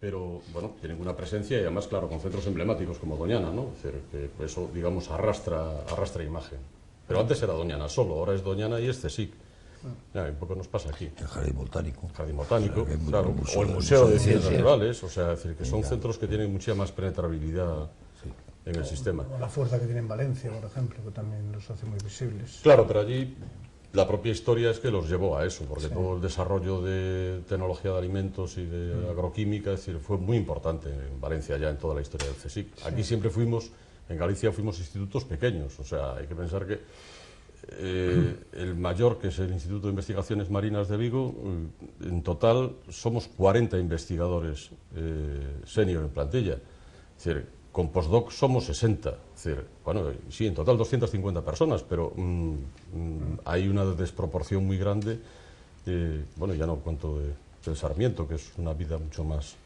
pero bueno, tienen una presencia y además, claro, con centros emblemáticos como Doñana, ¿no? Es decir, que eso, digamos, arrastra imagen. Pero antes era Doñana solo, ahora es Doñana y es CSIC. Un poco nos pasa aquí. El Jardín Botánico. Jardín Botánico, claro, o el Museo de Ciencias Naturales, o sea, es decir, que son centros que tienen mucha más penetrabilidad en el sistema. O la fuerza que tiene en Valencia, por ejemplo, que también los hace muy visibles. Claro, pero allí la propia historia es que los llevó a eso, porque todo el desarrollo de tecnología de alimentos y de agroquímica, es decir, fue muy importante en Valencia ya en toda la historia del CSIC. Aquí siempre fuimos, en Galicia fuimos institutos pequeños, o sea, hay que pensar que el mayor, que es el Instituto de Investigaciones Marinas de Vigo, en total somos 40 investigadores senior en plantilla. Es decir, con postdoc somos 60. Es decir, bueno, sí, en total 250 personas, pero hay una desproporción muy grande. Bueno, ya no cuento del Sarmiento, que es una vida mucho más...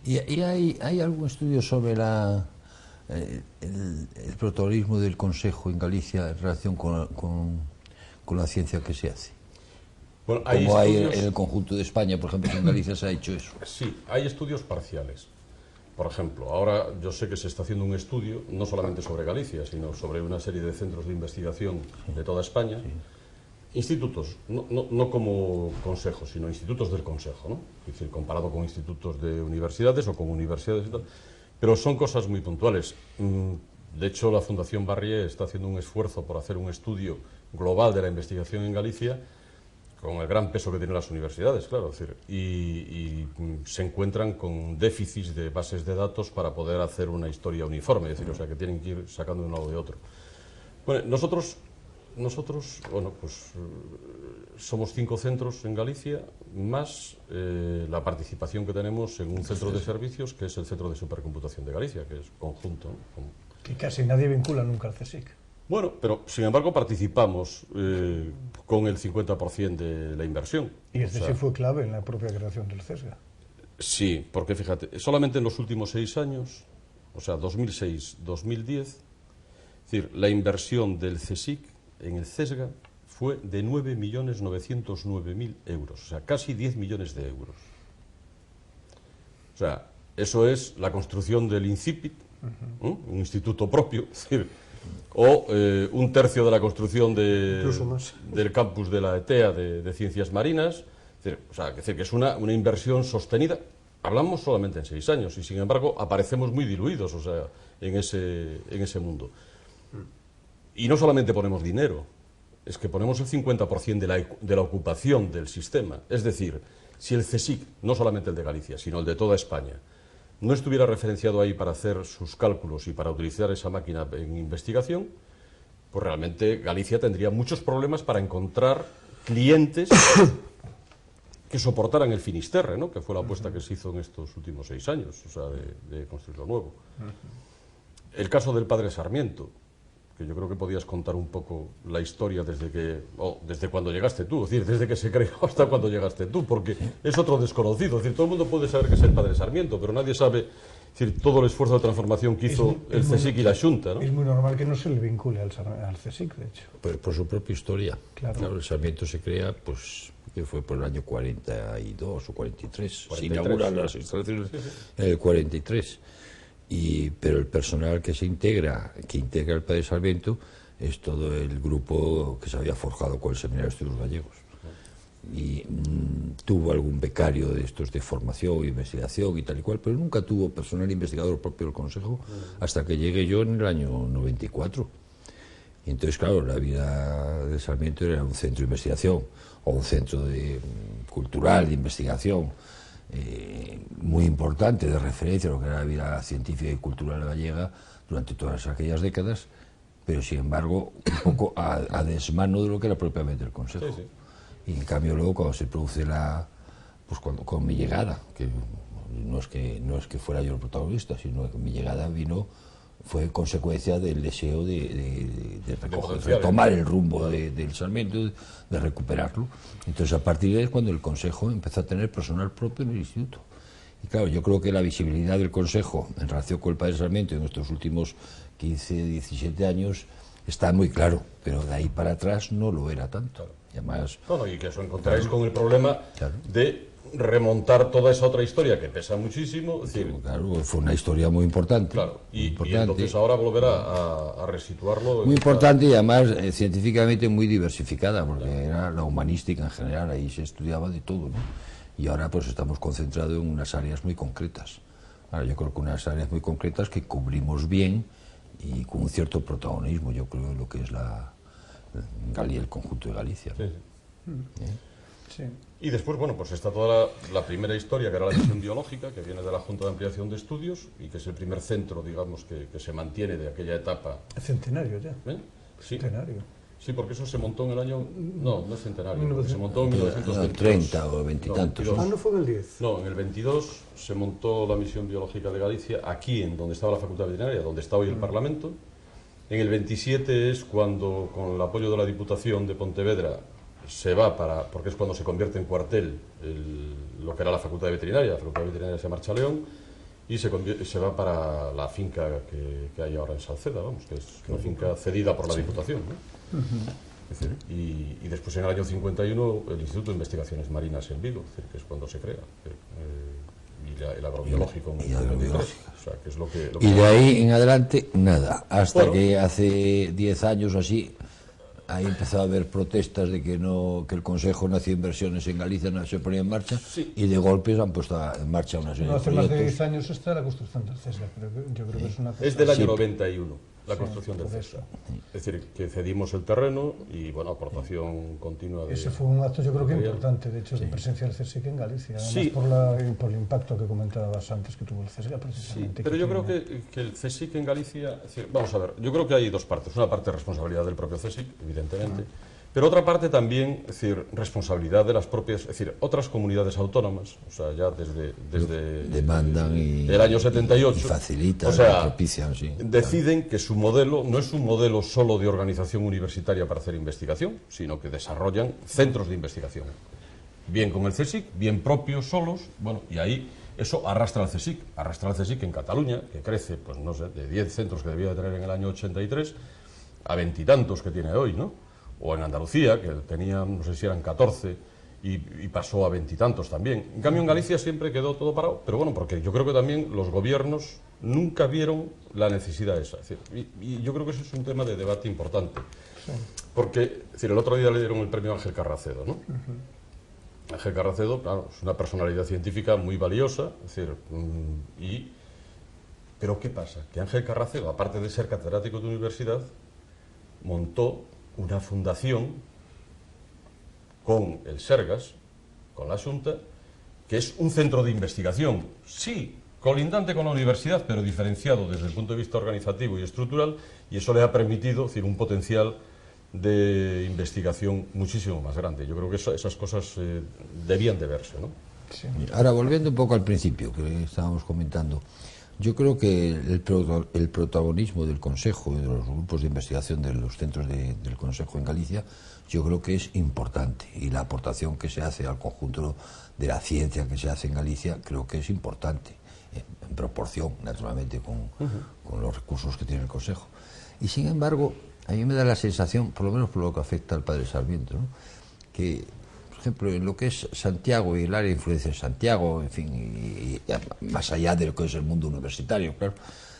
¿Y hay algún estudio sobre el protagonismo del Consejo en Galicia en relación con la ciencia que se hace? Bueno, como hay en el conjunto de España, por ejemplo, en Galicia se ha hecho eso. Sí, hay estudios parciales. Por ejemplo, ahora yo sé que se está haciendo un estudio, no solamente sobre Galicia, sino sobre una serie de centros de investigación de toda España. Institutos, no como consejos, sino institutos del consejo, ¿no? Es decir, comparado con institutos de universidades o con universidades y tal. Pero son cosas muy puntuales. De hecho, la Fundación Barrié está haciendo un esfuerzo por hacer un estudio global de la investigación en Galicia, con el gran peso que tienen las universidades, claro, es decir, y se encuentran con déficits de bases de datos para poder hacer una historia uniforme, es decir, o sea, que tienen que ir sacando de un lado de otro. Bueno, nosotros, bueno, pues somos 5 centros en Galicia, más la participación que tenemos en un centro de servicios, que es el Centro de Supercomputación de Galicia, que es conjunto, ¿no? Que casi nadie vincula nunca al CSIC. Bueno, pero sin embargo participamos con el 50% de la inversión. Y el CSIC fue clave en la propia creación del CESGA. Sí, porque fíjate, solamente en los últimos 6 años, o sea, 2006-2010, es decir, la inversión del CSIC en el CESGA fue de 9.909.000 euros, o sea, casi 10 millones de euros. O sea, eso es la construcción del INCIPIT, un instituto propio, es decir, o un tercio de la construcción del campus de la ETEA de Ciencias Marinas. O sea, que es una inversión sostenida. Hablamos solamente en 6 años y, sin embargo, aparecemos muy diluidos, o sea, en ese mundo. Y no solamente ponemos dinero, es que ponemos el 50% de la ocupación del sistema. Es decir, si el CSIC, no solamente el de Galicia, sino el de toda España, no estuviera referenciado ahí para hacer sus cálculos y para utilizar esa máquina en investigación, pues realmente Galicia tendría muchos problemas para encontrar clientes que soportaran el Finisterre, ¿no? Que fue la apuesta que se hizo en estos últimos 6 años, o sea, de construir lo nuevo. El caso del padre Sarmiento, que yo creo que podías contar un poco la historia desde cuando llegaste tú, es decir, desde que se creó hasta cuando llegaste tú, porque es otro desconocido, es decir, todo el mundo puede saber que es el padre Sarmiento, pero nadie sabe, es decir, todo el esfuerzo de transformación que hizo el CSIC y la Xunta, ¿no? Es muy normal que no se le vincule al CSIC, de hecho. Pues por su propia historia. Claro. El Sarmiento se crea, pues, que fue por el año 42 o 43. 43, se inauguran las instalaciones en el 43. Pero el personal que integra el Padre Sarmiento es todo el grupo que se había forjado con el Seminario de Estudios Gallegos. Y tuvo algún becario de estos de formación, investigación y tal y cual, pero nunca tuvo personal investigador propio del Consejo hasta que llegué yo en el año 94. Y entonces, claro, la vida de Sarmiento era un centro de investigación o un centro cultural de investigación muy importante, de referencia a lo que era la vida científica y cultural gallega durante todas aquellas décadas, pero sin embargo un poco a desmano de lo que era propiamente el Consejo. Sí. Y en cambio luego cuando se produce con mi llegada, que no es que fuera yo el protagonista, sino que mi llegada fue consecuencia del deseo de retomar el rumbo del Sarmiento, de recuperarlo. Entonces, a partir de ahí es cuando el Consejo empezó a tener personal propio en el instituto. Y claro, yo creo que la visibilidad del Consejo en relación con el Padre Sarmiento en estos últimos 15, 17 años está muy claro, pero de ahí para atrás no lo era tanto. Claro. Y además, y que os encontráis con el problema de remontar toda esa otra historia que pesa muchísimo. Es decir, Claro, fue una historia muy importante. claro, y importante. entonces ahora volver a resituarlo. Muy importante y además científicamente muy diversificada, porque era la humanística en general, ahí se estudiaba de todo, ¿no? Y ahora pues estamos concentrados en unas áreas muy concretas. Ahora, yo creo que unas áreas muy concretas que cubrimos bien y con un cierto protagonismo, yo creo, en lo que es el conjunto de Galicia, ¿no? Sí, sí. Sí. Y después, bueno, pues está toda la primera historia, que era la misión biológica, que viene de la Junta de Ampliación de Estudios y que es el primer centro, digamos, que se mantiene de aquella etapa. Centenario ya. ¿Eh? Sí. Centenario. Sí, porque eso se montó en el año... No, no es centenario, 1900. se montó en 1922. 30 o 20 y tantos. Ah, no fue en el 10. No, en el 22 se montó la misión biológica de Galicia, aquí en donde estaba la Facultad Veterinaria, donde está hoy el Parlamento. En el 27 es cuando, con el apoyo de la Diputación de Pontevedra, se va para, porque es cuando se convierte en cuartel lo que era la Facultad de Veterinaria. La Facultad de Veterinaria se marcha a León y se va para la finca que hay ahora en Salceda, vamos, que es una finca cedida por la Diputación, ¿no? Es decir, y después en el año 51 el Instituto de Investigaciones Marinas en Vigo, es decir, que es cuando se crea, y el agrobiológico en el 53, o sea, que es lo que Y de ahí en adelante, nada. Hasta Bueno. que hace 10 años o así, ahí empezó a haber protestas de que el Consejo Nacional de Inversiones en Galicia no se ponía en marcha, Sí. y de golpe se han puesto en marcha una serie No, de hace más de proyectos. 10 años está la construcción del CESGA, pero yo creo que es una cosa... es del año Sí. 91, la Sí, construcción del por eso. CESA. Es decir, que cedimos el terreno y, bueno, aportación continua de... Ese fue un acto, yo creo que material. importante, de hecho, de presencia del CSIC en Galicia, además Sí. por el impacto que comentabas antes que tuvo el CSGA, Sí, precisamente. pero yo creo tiene- que el CSIC en Galicia... es decir, vamos a ver, yo creo que hay dos partes. Una parte de responsabilidad del propio CSIC, evidentemente, pero otra parte también, es decir, responsabilidad de las propias... Es decir, otras comunidades autónomas, o sea, ya desde Demandan y el año 78... y facilitan, o sea, propician, sí. deciden que su modelo no es un modelo solo de organización universitaria para hacer investigación, sino que desarrollan centros de investigación. Bien con el CSIC, bien propios solos, bueno, y ahí eso arrastra al CSIC en Cataluña, que crece, pues no sé, de 10 centros que debía de tener en el año 83 a 20 y tantos que tiene hoy, ¿no? O en Andalucía, que tenía, no sé si eran 14, y pasó a 20 y tantos también. En cambio, en Galicia siempre quedó todo parado, pero bueno, porque yo creo que también los gobiernos nunca vieron la necesidad esa. Es decir, y yo creo que eso es un tema de debate importante. Porque, es decir, el otro día le dieron el premio a Ángel Carracedo, ¿no? Ángel Carracedo, claro, es una personalidad científica muy valiosa, es decir, pero ¿qué pasa? Que Ángel Carracedo, aparte de ser catedrático de universidad, montó una fundación con el Sergas, con la Xunta, que es un centro de investigación, sí, colindante con la universidad, pero diferenciado desde el punto de vista organizativo y estructural, y eso le ha permitido, es decir, un potencial de investigación muchísimo más grande. Yo creo que esas cosas debían de verse, ¿no? Sí. Ahora, volviendo un poco al principio que estábamos comentando, yo creo que el protagonismo del Consejo y de los grupos de investigación de los centros del Consejo en Galicia, yo creo que es importante, y la aportación que se hace al conjunto de la ciencia que se hace en Galicia creo que es importante, en proporción, naturalmente, con los recursos que tiene el Consejo. Y sin embargo, a mí me da la sensación, por lo menos por lo que afecta al padre Sarmiento, ¿no?, que, por ejemplo, en lo que es Santiago y el área de influencia de Santiago, en fin, y más allá de lo que es el mundo universitario, claro,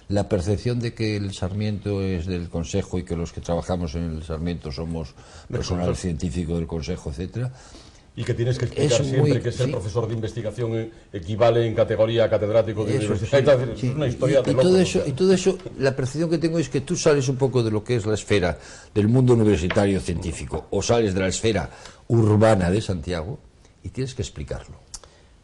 la percepción de que el Sarmiento es del Consejo y que los que trabajamos en el Sarmiento somos personal científico del Consejo, etcétera. Y que tienes que explicar Es siempre muy- que ser sí. profesor de investigación equivale en categoría a catedrático de Eso, universidad. sí, Es sí. una historia de y locos, todo o eso, sea. y todo eso, la percepción que tengo es que tú sales un poco de lo que es la esfera del mundo universitario científico, o sales de la esfera urbana de Santiago y tienes que explicarlo.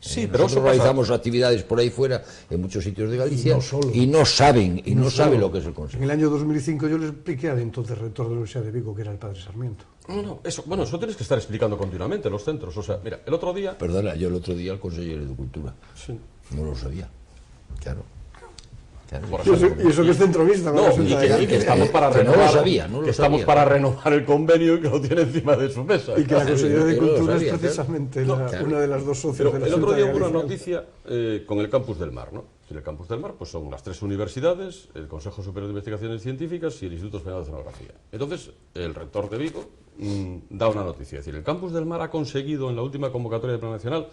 Sí, pero eso Nosotros pasa. realizamos actividades por ahí fuera, en muchos sitios de Galicia, no solo. y no saben solo. lo que es el En Consejo. el año 2005 yo le expliqué al entonces rector de la Universidad de Vigo, que era el padre Sarmiento. No, eso, bueno, eso tienes que estar explicando continuamente en los centros. O sea, mira, el otro día... Perdona, yo el otro día al consejero de Cultura, Sí. no lo sabía. Claro. Por Y eso, ejemplo, y eso que es centrovista, No, resulta y que ahí. estamos para que no lo renovar, sabía, no lo que estamos sabía. para renovar el convenio y que lo tiene encima de su mesa. Y que la Consejería de yo lo Cultura sabía, es precisamente claro. la- Claro. una de las dos socios Pero de la el otro Xunta día de hubo una Galicia. noticia con el Campus del Mar, ¿no? Y el Campus del Mar pues son las 3 universidades, el Consejo Superior de Investigaciones Científicas y el Instituto Español de Oceanografía. Entonces, el rector de Vigo da una noticia. Es decir, el Campus del Mar ha conseguido en la última convocatoria de Plan Nacional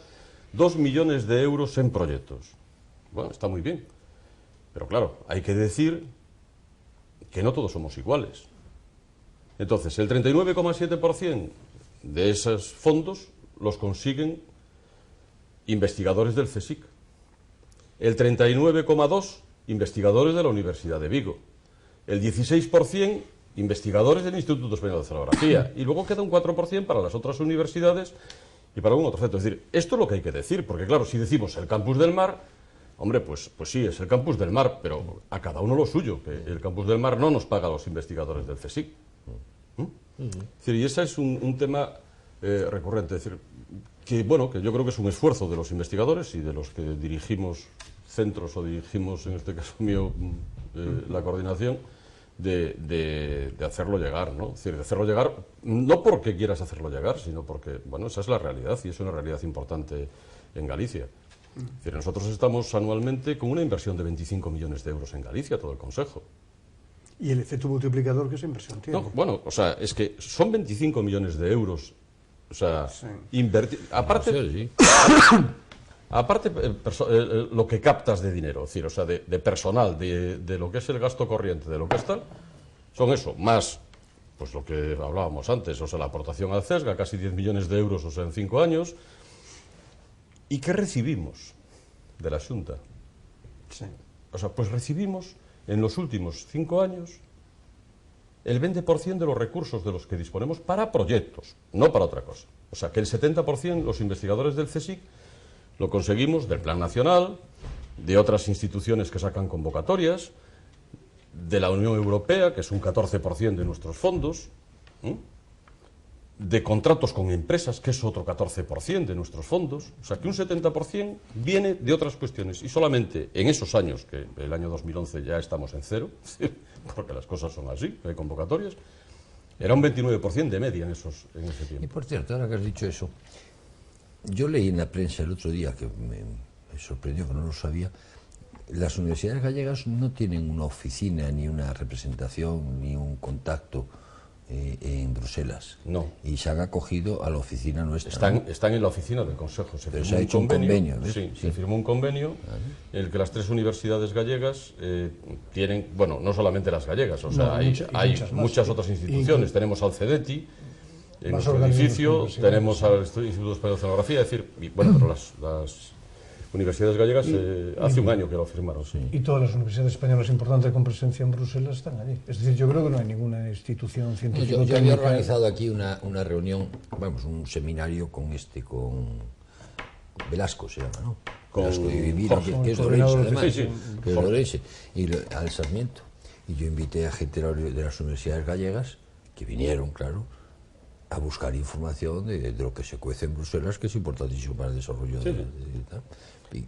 2 millones de euros en proyectos. Bueno, está muy bien. Pero claro, hay que decir que no todos somos iguales. Entonces, el 39,7% de esos fondos los consiguen investigadores del CSIC. El 39,2% investigadores de la Universidad de Vigo. El 16% investigadores del Instituto Español de Oceanografía. Y luego queda un 4% para las otras universidades y para algún otro centro. Es decir, esto es lo que hay que decir, porque claro, si decimos el campus del mar, hombre, pues sí, es el campus del mar, pero a cada uno lo suyo, que el campus del mar no nos paga a los investigadores del CSIC. Es decir, y ese es un tema recurrente. Es decir, que bueno, que yo creo que es un esfuerzo de los investigadores y de los que dirigimos centros o dirigimos, en este caso mío, la coordinación, de hacerlo llegar, ¿no? Es decir, de hacerlo llegar, no porque quieras hacerlo llegar, sino porque, bueno, esa es la realidad y es una realidad importante en Galicia. Es decir, nosotros estamos anualmente con una inversión de 25 millones de euros en Galicia, todo el Consejo. ¿Y el efecto multiplicador qué esa inversión tiene? No, bueno, o sea, es que son 25 millones de euros, o sea, Sí. invertir... Aparte, Sí. aparte lo que captas de dinero, es decir, o sea, de personal, de lo que es el gasto corriente, de lo que es tal, son eso, más pues lo que hablábamos antes, o sea, la aportación al CESGA, casi 10 millones de euros, o sea, en 5 años. ¿Y qué recibimos de la Xunta? Sí. O sea, pues recibimos en los últimos 5 años el 20% de los recursos de los que disponemos para proyectos, no para otra cosa. O sea, que el 70% los investigadores del CSIC lo conseguimos del Plan Nacional, de otras instituciones que sacan convocatorias, de la Unión Europea, que es un 14% de nuestros fondos, de contratos con empresas, que es otro 14% de nuestros fondos. O sea, que un 70% viene de otras cuestiones. Y solamente en esos años, que el año 2011 ya estamos en cero, porque las cosas son así, hay convocatorias, era un 29% de media en ese tiempo. Y por cierto, ahora que has dicho eso, yo leí en la prensa el otro día, que me sorprendió, que no lo sabía, las universidades gallegas no tienen una oficina, ni una representación, ni un contacto en Bruselas. No. Y se han acogido a la oficina nuestra. Están en la oficina del Consejo. Pero se ha hecho un convenio, ¿ves? Sí, Sí. se firmó un convenio en el que las 3 universidades gallegas tienen, bueno, no solamente las gallegas, o sea, No, hay muchas más. muchas otras instituciones. Tenemos al CEDETI en Más nuestro organismos edificio, universitarios. tenemos al Instituto Español de Oceanografía, es decir, y, bueno, pero las universidades gallegas hace un año que lo firmaron. Sí. Y todas las universidades españolas importantes con presencia en Bruselas están allí. Es decir, yo creo que no hay ninguna institución No, científica. yo había organizado aquí una reunión, vamos, un seminario con Velasco se llama, ¿no? Con Velasco y Vivino, Jorge, que es de coordinador Orense, además, sí, sí. que es de Orense, y al Sarmiento. Y yo invité a gente de las universidades gallegas, que vinieron, claro, a buscar información de lo que se cuece en Bruselas, que es importantísimo para el desarrollo Sí.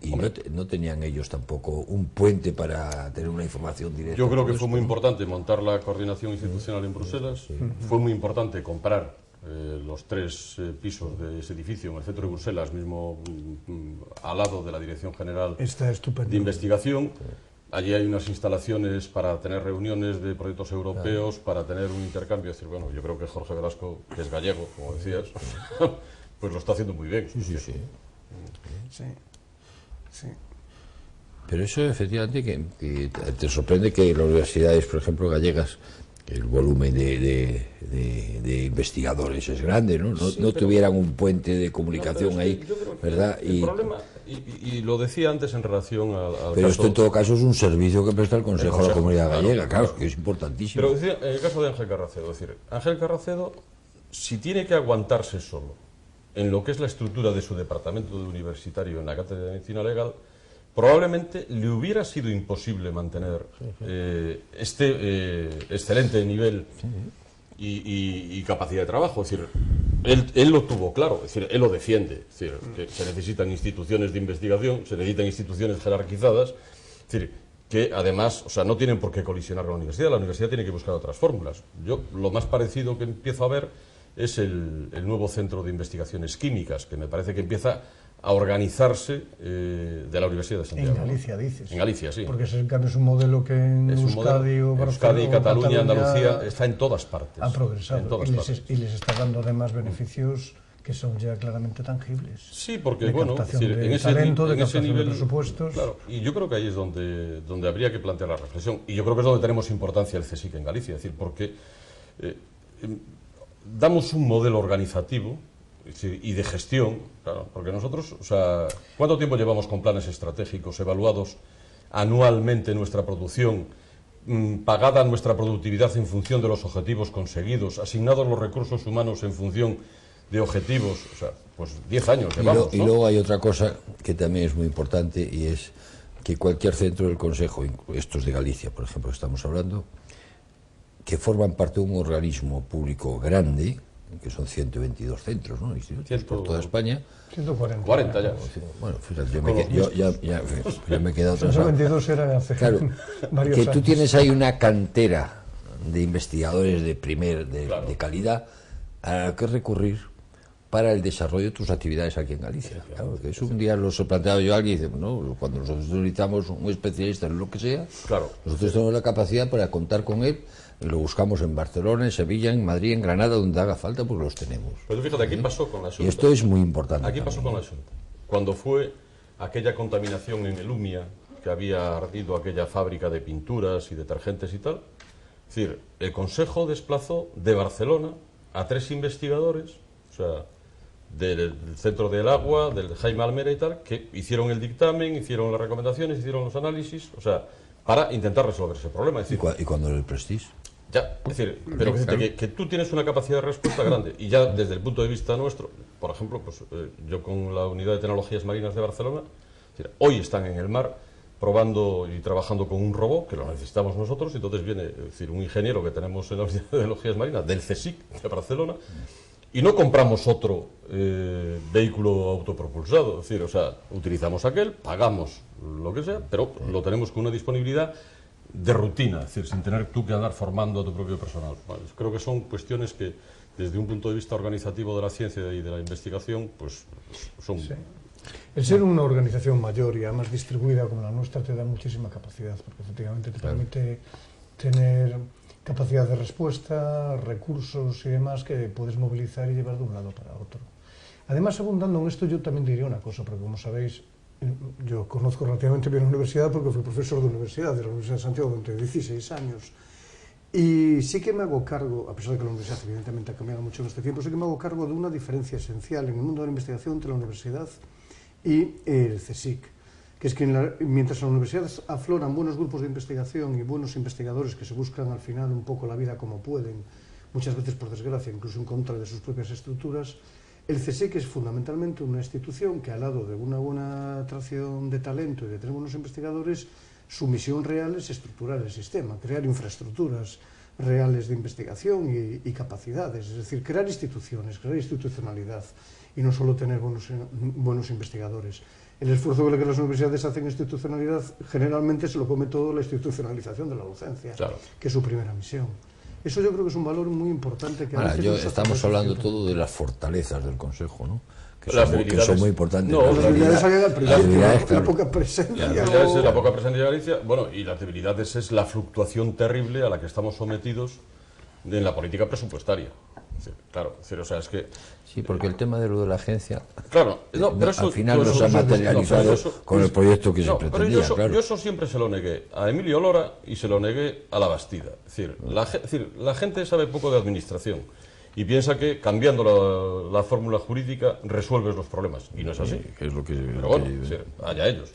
y no tenían ellos tampoco un puente para tener una información directa. Yo creo que Todo fue esto, muy ¿no? importante montar la coordinación institucional en Bruselas. Fue muy importante comprar los 3 pisos de ese edificio en el centro de Bruselas, mismo al lado de la Dirección General Está estupendo. de Investigación. Allí hay unas instalaciones para tener reuniones de proyectos europeos, para tener un intercambio. Es decir, bueno, yo creo que Jorge Velasco, que es gallego, como decías, pues lo está haciendo muy bien. Sí. Sí. Sí. Pero eso efectivamente que te sorprende que las universidades, por ejemplo, gallegas, que el volumen de investigadores es grande, ¿no? No tuvieran un puente de comunicación No, pero es ahí, que yo creo que ¿verdad? El problema, y lo decía antes en relación al Pero caso... esto en todo caso es un servicio que presta el Consejo de la Consejo, Comunidad claro, Gallega, claro, claro. que es importantísimo. Pero decía, en el caso de Ángel Carracedo, es decir, Ángel Carracedo, si tiene que aguantarse solo en lo que es la estructura de su departamento de universitario en la Cátedra de Medicina Legal, probablemente le hubiera sido imposible mantener este excelente nivel y capacidad de trabajo. Es decir, él lo tuvo claro, es decir, él lo defiende. Es decir, que se necesitan instituciones de investigación, se necesitan instituciones jerarquizadas, es decir, que además, o sea, no tienen por qué colisionar con la universidad tiene que buscar otras fórmulas. Yo lo más parecido que empiezo a ver es el nuevo centro de investigaciones químicas, que me parece que empieza a organizarse de la Universidad de Santiago. En Galicia, dices. En Galicia, sí. Porque ese en cambio es un modelo que en Es un Euskadi modelo, o Euskadi, Barcelona o Cataluña, Andalucía, está en todas partes. ha progresado En todas partes. y les está dando además beneficios que son ya claramente tangibles. Sí, porque, de bueno, captación decir, de en ese, talento, de en ese captación nivel, de presupuestos. claro, y yo creo que ahí es donde habría que plantear la reflexión, y yo creo que es donde tenemos importancia el CSIC en Galicia, es decir, porque damos un modelo organizativo y de gestión, claro, porque nosotros, o sea, ¿cuánto tiempo llevamos con planes estratégicos evaluados anualmente nuestra producción, pagada nuestra productividad en función de los objetivos conseguidos, asignados los recursos humanos en función de objetivos? O sea, pues 10 años llevamos, y luego hay otra cosa que también es muy importante, y es que cualquier centro del Consejo, estos de Galicia, por ejemplo, que estamos hablando, que forman parte de un organismo público grande, que son 122 centros, ¿no? Institutos por toda España. 140. 40 ya. Bueno, fíjate, yo me he quedado atrás. 122 era hace Claro, varios que años. tú tienes ahí una cantera de investigadores de calidad a la que recurrir para el desarrollo de tus actividades aquí en Galicia. Claro, que eso un día lo he planteado yo a alguien y dice, no, cuando nosotros necesitamos un especialista en lo que sea, claro, nosotros tenemos la capacidad para contar con él. Lo buscamos en Barcelona, en Sevilla, en Madrid, en Granada, donde haga falta, porque los tenemos. Pero fíjate, aquí pasó con la Xunta. Y esto es muy importante. Aquí pasó con la Xunta. Cuando fue aquella contaminación en el Umia, que había ardido aquella fábrica de pinturas y detergentes y tal, es decir, el Consejo desplazó de Barcelona a 3 investigadores, o sea, del Centro del Agua, del Jaime Almera y tal, que hicieron el dictamen, hicieron las recomendaciones, hicieron los análisis, o sea, para intentar resolver ese problema. Es decir, ¿Y cuándo el Prestige? ya, es decir, pero que tú tienes una capacidad de respuesta grande, y ya desde el punto de vista nuestro, por ejemplo, pues yo con la Unidad de Tecnologías Marinas de Barcelona, es decir, hoy están en el mar probando y trabajando con un robot, que lo necesitamos nosotros, y entonces viene, es decir, un ingeniero que tenemos en la Unidad de Tecnologías Marinas del CSIC de Barcelona, y no compramos otro vehículo autopropulsado, es decir, o sea, utilizamos aquel, pagamos lo que sea, pero lo tenemos con una disponibilidad de rutina, es decir, sin tener tú que andar formando a tu propio personal. Bueno, creo que son cuestiones que, desde un punto de vista organizativo de la ciencia y de la investigación, pues son... Sí. El ser una organización mayor y además distribuida como la nuestra te da muchísima capacidad, porque efectivamente te permite tener capacidad de respuesta, recursos y demás que puedes movilizar y llevar de un lado para otro. Además, abundando en esto, yo también diría una cosa, porque como sabéis, yo conozco relativamente bien la universidad porque fui profesor de universidad, de la Universidad de Santiago durante 16 años. Y sí que me hago cargo, a pesar de que la universidad evidentemente ha cambiado mucho en este tiempo, sí que me hago cargo de una diferencia esencial en el mundo de la investigación entre la universidad y el CSIC, que es que mientras en la universidad afloran buenos grupos de investigación y buenos investigadores que se buscan al final un poco la vida como pueden, muchas veces por desgracia, incluso en contra de sus propias estructuras, el CSIC es fundamentalmente una institución que, al lado de una buena atracción de talento y de tener buenos investigadores, su misión real es estructurar el sistema, crear infraestructuras reales de investigación y capacidades, es decir, crear instituciones, crear institucionalidad y no solo tener buenos investigadores. El esfuerzo que las universidades hacen en institucionalidad generalmente se lo come todo la institucionalización de la docencia, claro, que es su primera misión. Eso yo creo que es un valor muy importante. Que estamos hablando todo de las fortalezas del Consejo, ¿no? Que son muy importantes. No, las debilidades, la poca presencia. Las debilidades es la poca presencia de Galicia, bueno, y las debilidades es la fluctuación terrible a la que estamos sometidos en la política presupuestaria. Sí, claro, o sea, es que... Sí, porque el tema de lo de la agencia, claro, no, pero eso, al final no se ha materializado con el proyecto que se pretendía. Pero yo eso siempre se lo negué a Emilio Lora y se lo negué a La Bastida. Es decir, la gente sabe poco de administración y piensa que cambiando la fórmula jurídica resuelves los problemas, y no es así. Sí, que es lo que, pero bueno, sí, allá ellos.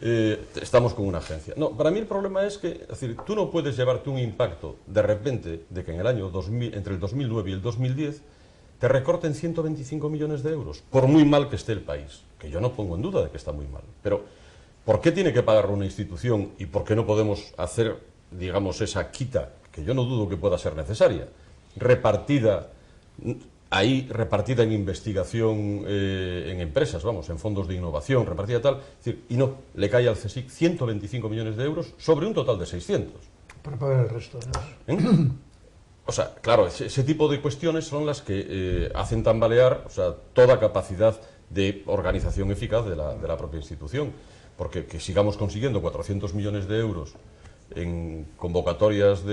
Estamos con una agencia. No, para mí el problema es que, es decir, tú no puedes llevarte un impacto de repente de que en el año 2000, entre el 2009 y el 2010 te recorten 125 millones de euros, por muy mal que esté el país, que yo no pongo en duda de que está muy mal. Pero, ¿por qué tiene que pagar una institución y por qué no podemos hacer, digamos, esa quita, que yo no dudo que pueda ser necesaria, repartida en investigación, en empresas, vamos, en fondos de innovación, repartida tal, es decir, y no, le cae al CSIC 125 millones de euros sobre un total de 600. Para pagar el resto, además. O sea, claro, ese tipo de cuestiones son las que hacen tambalear, o sea, toda capacidad de organización eficaz de la propia institución. Porque que sigamos consiguiendo 400 millones de euros en convocatorias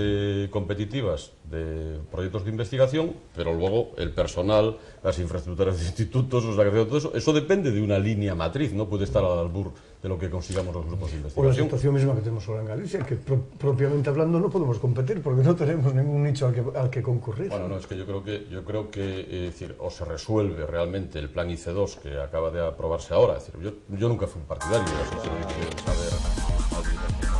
competitivas de proyectos de investigación, pero luego el personal, las infraestructuras de institutos, o sea, todo eso depende de una línea matriz, no puede estar al albur de lo que consigamos los grupos de investigación. O la situación misma que tenemos ahora en Galicia, que propiamente hablando no podemos competir porque no tenemos ningún nicho al que concurrir. Bueno, no, es que yo creo que es decir, o se resuelve realmente el plan IC2 que acaba de aprobarse ahora. Es decir, yo nunca fui un partidario, eso se lo dije saber al